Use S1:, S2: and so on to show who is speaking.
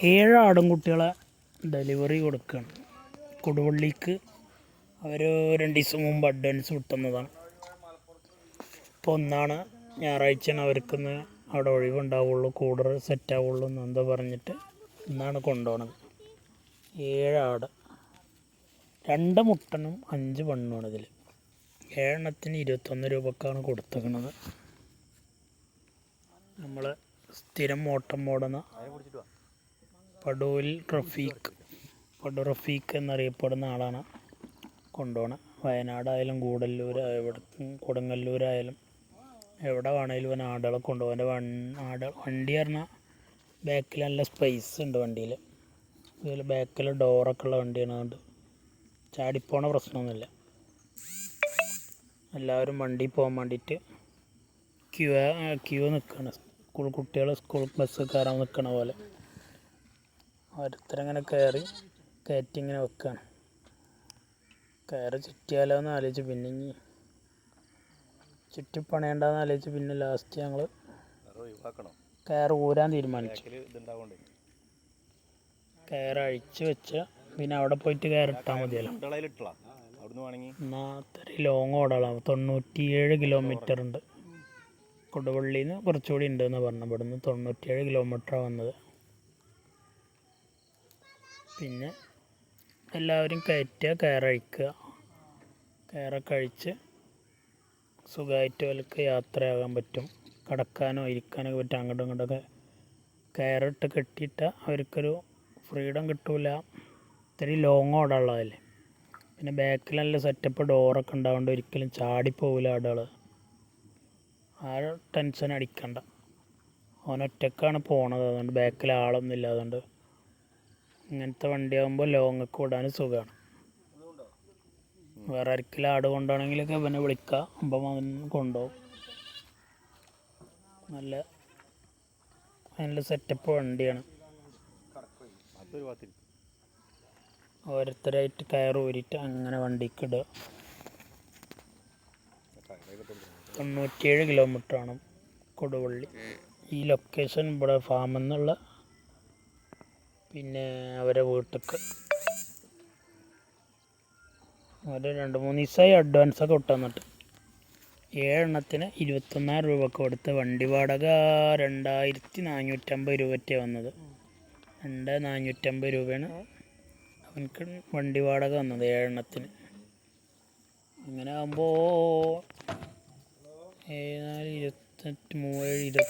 S1: 7 ആടുംകുട്ടികളെ delivery കൊടുക്കുകയാണ്. കൊടുവള്ളിക്ക് അവർ 2 ദിവസം മുമ്പ് അഡ്വാൻസ് വിട്ടുന്നതാണ്. ഇപ്പോൾ ഒന്നാണ് ഞായറാഴ്ചയാണ് അവർക്കൊന്ന് അവിടെ ഒഴിവുണ്ടാവുള്ളൂ, കൂടർ സെറ്റാവുള്ളൂ എന്നെന്തോ പറഞ്ഞിട്ട് ഇന്നാണ് കൊണ്ടുപോകണത്. 7 ആട്, 2 മുട്ടനും 5 പെണ്ണുമാണ് ഇതിൽ. 7 എണ്ണത്തിന് 21 രൂപക്കാണ് കൊടുത്തേക്കുന്നത്. നമ്മൾ സ്ഥിരം ഓട്ടം ഓടുന്ന പടൂൽ റഫീഖ് എന്നറിയപ്പെടുന്ന ആളാണ് കൊണ്ടുപോകണം. വയനാടായാലും കൊടുങ്ങല്ലൂരായാലും എവിടെ വേണമെങ്കിലും ഇവൻ ആടുകളെ കൊണ്ടുപോകാൻ. വണ്ടി പറഞ്ഞാൽ ബാക്കിൽ നല്ല സ്പേസ് ഉണ്ട് വണ്ടിയിൽ. ഇതിൽ ബാക്കിൽ ഡോറൊക്കെ ഉള്ള വണ്ടിയാണ്. അതുകൊണ്ട് ചാടിപ്പോണ പ്രശ്നമൊന്നുമില്ല. എല്ലാവരും വണ്ടി പോകാൻ വേണ്ടിയിട്ട് ക്യൂ നിൽക്കുകയാണ്. സ്കൂൾ ബസ് കയറാൻ നിൽക്കണ പോലെ ഓരോരുത്തരങ്ങനെ കയറ്റി ഇങ്ങനെ വെക്കുകയാണ്. കയറ് ചുറ്റിയാലോ എന്ന് ആലോചിച്ച് പിന്നെ ചുറ്റി പണിയണ്ടെന്ന് ആലോചിച്ച് പിന്നെ ലാസ്റ്റ് ഞങ്ങൾ കയറ് ഊരാൻ തീരുമാനിച്ചു. കയറ് അഴിച്ച് വെച്ച് പിന്നെ അവിടെ പോയിട്ട് കയറിട്ടാൽ മതിയല്ലോ. എന്നാൽ അത്രയും ലോങ് ഓടാളാണ്. 97 കിലോമീറ്റർ ഉണ്ട്. കൊടുവള്ളിയിൽ നിന്ന് കുറച്ചുകൂടി ഉണ്ടെന്ന് പറഞ്ഞു. ഇവിടുന്ന് 97 കിലോമീറ്ററാണ് വന്നത്. പിന്നെ എല്ലാവരും കയറഴിക്കുക. കയറൊക്കെ അഴിച്ച് സുഖമായിട്ട് അവർക്ക് യാത്രയാകാൻ പറ്റും. കിടക്കാനോ ഇരിക്കാനൊക്കെ പറ്റും. അങ്ങോട്ടും ഇങ്ങോട്ടൊക്കെ കയറിട്ട് കെട്ടിയിട്ടാൽ അവർക്കൊരു ഫ്രീഡം കിട്ടില്ല. ഇത്രയും ലോങ് ഓടാനുള്ളതല്ലേ. പിന്നെ ബാക്കിൽ നല്ല സെറ്റപ്പ് ഡോറൊക്കെ ഉണ്ടാവുകൊണ്ട് ഒരിക്കലും ചാടിപ്പോവില്ല ആടുകൾ. ആ ടെൻഷൻ അടിക്കണ്ട. അവനൊറ്റക്കാണ് പോണത്. അതുകൊണ്ട് ബാക്കിൽ ആളൊന്നും ഇല്ല. അതുകൊണ്ട് ഇങ്ങനത്തെ വണ്ടിയാകുമ്പോൾ ലോങ്ങൊക്കെ ഓടാനും സുഖമാണ്. വേറെ ആർക്കെങ്കിലും ആട് കൊണ്ടുപോകണമെങ്കിലൊക്കെ ഇവനെ വിളിക്കാം. അപ്പം അവൻ കൊണ്ടുപോകും. നല്ല സെറ്റപ്പ് വണ്ടിയാണ്. ഓരോരുത്തരായിട്ട് കയറ് ഊരിയിട്ട് അങ്ങനെ വണ്ടിക്ക് ഇടുക. 97 കിലോമീറ്ററാണ് കൊടുവള്ളി. ഈ ലൊക്കേഷൻ ഇവിടെ ഫാമിൽ നിന്നുള്ള പിന്നെ അവരെ വീട്ടിലേക്ക് ഒരു 2-3 ദിവസമായി അഡ്വാൻസൊക്കെ വിട്ടു തന്നിട്ട്. 7 എണ്ണത്തിന് 21 രൂപക്ക് കൊടുത്ത് വണ്ടി വാടക 2450 രൂപയ്ക്കാണ് വന്നത്. 2450 രൂപയാണ് അവനക്ക് വണ്ടി വാടക വന്നത് 7 എണ്ണത്തിന്. അങ്ങനെ ആകുമ്പോൾ 7 4 28 3 7